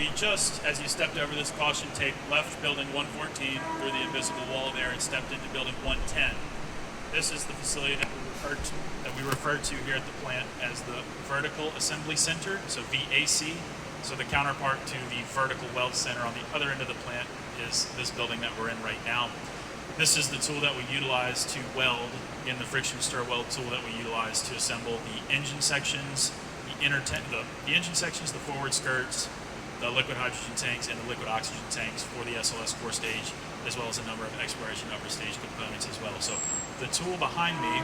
we just, as you stepped over this caution tape, left building 114 through the invisible wall there and stepped into building 110. This is the facility that we refer to here at the plant as the Vertical Assembly Center, so VAC. So the counterpart to the Vertical Weld Center on the other end of the plant is this building that we're in right now. This is the tool that we utilize to weld, again, the friction stir weld tool that we utilize to assemble the engine sections, the engine sections, the forward skirts, the liquid hydrogen tanks, and the liquid oxygen tanks for the SLS core stage, as well as a number of exploration upper stage components as well. So the tool behind me,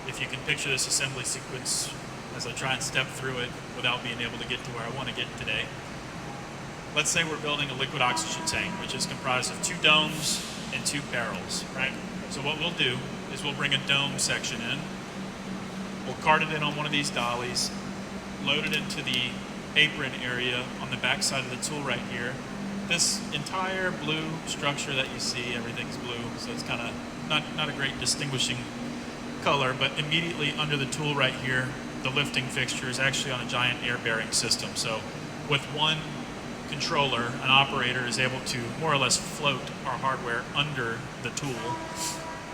if you can picture this assembly sequence as I try and step through it without being able to get to where I want to get today. Let's say we're building a liquid oxygen tank, which is comprised of 2 domes and 2 barrels, right? So what we'll do is we'll bring a dome section in, we'll cart it in on one of these dollies, load it into the apron area on the back side of the tool right here. This entire blue structure that you see, everything's blue, so it's kind of not a great distinguishing color, but immediately under the tool right here, the lifting fixture is actually on a giant air bearing system. So with one controller, an operator is able to more or less float our hardware under the tool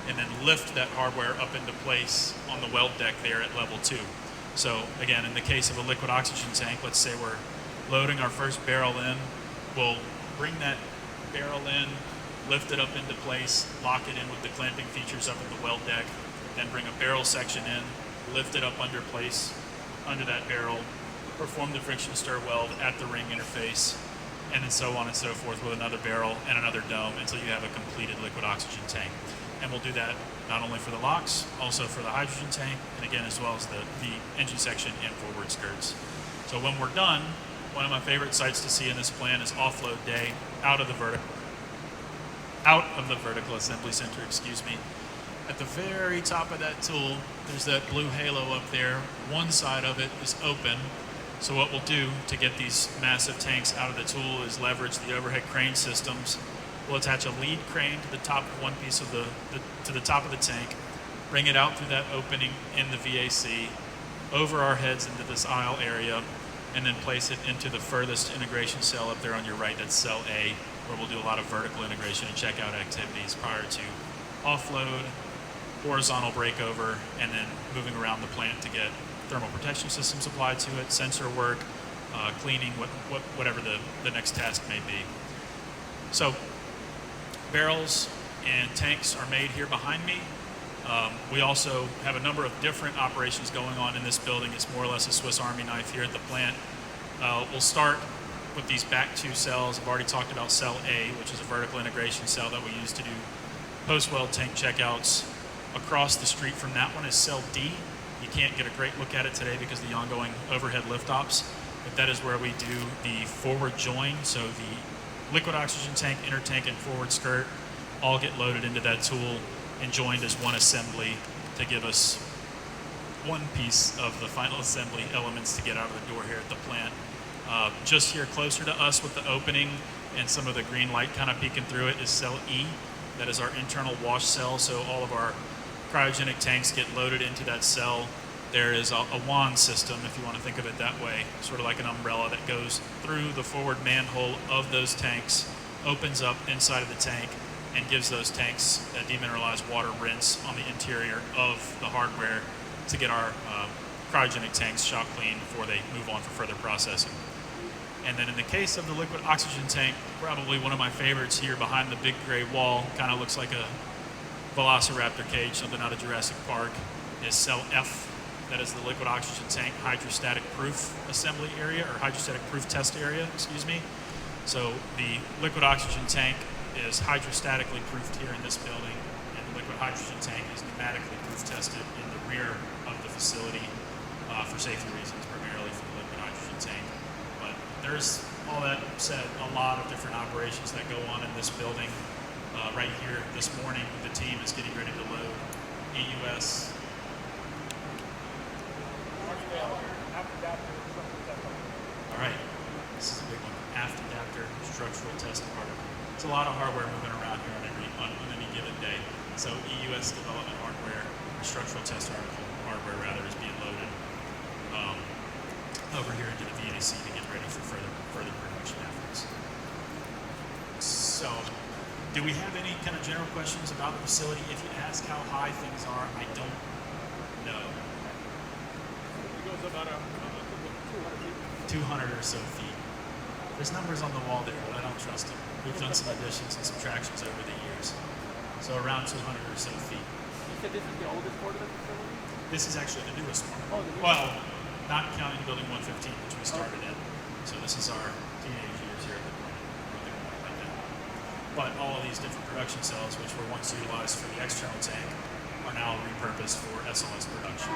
and then lift that hardware up into place on the weld deck there at level 2. So again, in the case of a liquid oxygen tank, let's say we're loading our first barrel in, we'll bring that barrel in, lift it up into place, lock it in with the clamping features up at the weld deck, then bring a barrel section in, lift it up under place, under that barrel, perform the friction stir weld at the ring interface, and then so on and so forth with another barrel and another dome until you have a completed liquid oxygen tank. And we'll do that not only for the locks, also for the hydrogen tank, and again, as well as the engine section and forward skirts. So when we're done, one of my favorite sights to see in this plant is offload day out of the vertical assembly center, excuse me. At the very top of that tool, there's that blue halo up there. One side of it is open. So what we'll do to get these massive tanks out of the tool is leverage the overhead crane systems. We'll attach a lead crane to the top of one piece of to the top of the tank, bring it out through that opening in the VAC, over our heads into this aisle area, and then place it into the furthest integration cell up there on your right. That's cell A, where we'll do a lot of vertical integration and checkout activities prior to offload, horizontal breakover, and then moving around the plant to get thermal protection systems applied to it, sensor work, cleaning, whatever the next task may be. So barrels and tanks are made here behind me. We also have a number of different operations going on in this building. It's more or less a Swiss Army knife here at the plant. We'll start with these back 2 cells. I've already talked about cell A, which is a vertical integration cell that we use to do post-weld tank checkouts. Across the street from that one is cell D. You can't get a great look at it today because of the ongoing overhead lift ops, but that is where we do the forward join. So the liquid oxygen tank, inner tank, and forward skirt all get loaded into that tool and joined as one assembly to give us one piece of the final assembly elements to get out of the door here at the plant. Just here closer to us with the opening and some of the green light kind of peeking through it is cell E. That is our internal wash cell, so all of our cryogenic tanks get loaded into that cell. There is a wand system, if you want to think of it that way, sort of like an umbrella that goes through the forward manhole of those tanks, opens up inside of the tank, and gives those tanks a demineralized water rinse on the interior of the hardware to get our cryogenic tanks shock clean before they move on for further processing. And then in the case of the liquid oxygen tank, probably one of my favorites here behind the big gray wall, kind of looks like a velociraptor cage, something out of Jurassic Park, is cell F. That is the liquid oxygen tank hydrostatic proof assembly area, or hydrostatic proof test area, excuse me. So the liquid oxygen tank is hydrostatically proofed here in this building, and the liquid hydrogen tank is pneumatically proof tested in the rear of the facility for safety reasons, primarily for the liquid hydrogen tank. But there's, all that said, a lot of different operations that go on in this building. Right here this morning, the team is getting ready to load EUS. All right, this is a big one. Aft adapter structural test particle. It's a lot of hardware moving around here on any given day. So EUS development hardware, or structural test hardware rather, is being loaded over here into the VAC to get ready for Do we have any kind of general questions about the facility? If you ask how high things are, I don't know. It goes about 200 feet. 200 or so feet. There's numbers on the wall there, but I don't trust them. We've done some additions and subtractions over the years. So around 200 or so feet. You said this is the oldest part of the facility? This is actually the newest one. Oh, the newest Well, not counting building 115, which we started in. So this is our teenage years here at the plant, or the point like that. But all of these different production cells, which were once utilized for the external tank, are now repurposed for SLS production.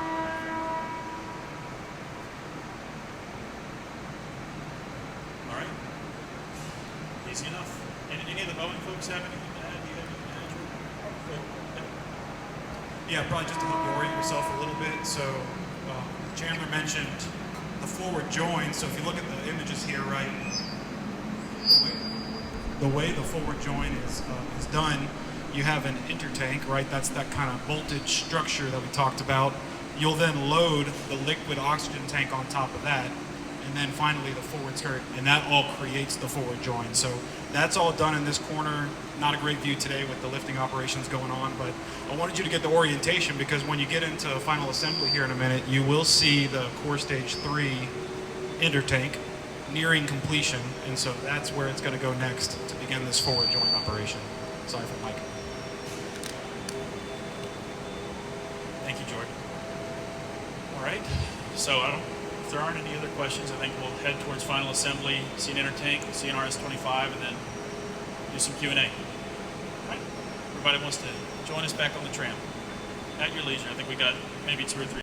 All right. Easy enough. Any of the Boeing folks have anything to add? Do you have anything to add, Drew? Yeah, probably just to help you orient yourself a little bit. So Chandler mentioned the forward join. So if you look at the images here, right, the way the forward join is done, you have an intertank, right? That's that kind of voltage structure that we talked about. You'll then load the liquid oxygen tank on top of that, and then finally the forward skirt, and that all creates the forward join. So that's all done in this corner. Not a great view today with the lifting operations going on, but I wanted you to get the orientation because when you get into final assembly here in a minute, you will see the core stage 3 intertank nearing completion, and so that's where it's going to go next to begin this forward join operation. Sorry for Mike. Thank you, Jordan. All right, so if there aren't any other questions, I think we'll head towards final assembly, see an intertank, see an RS-25, and then do some Q&A. All right, everybody wants to join us back on the tram at your leisure. I think we got maybe 2 or 3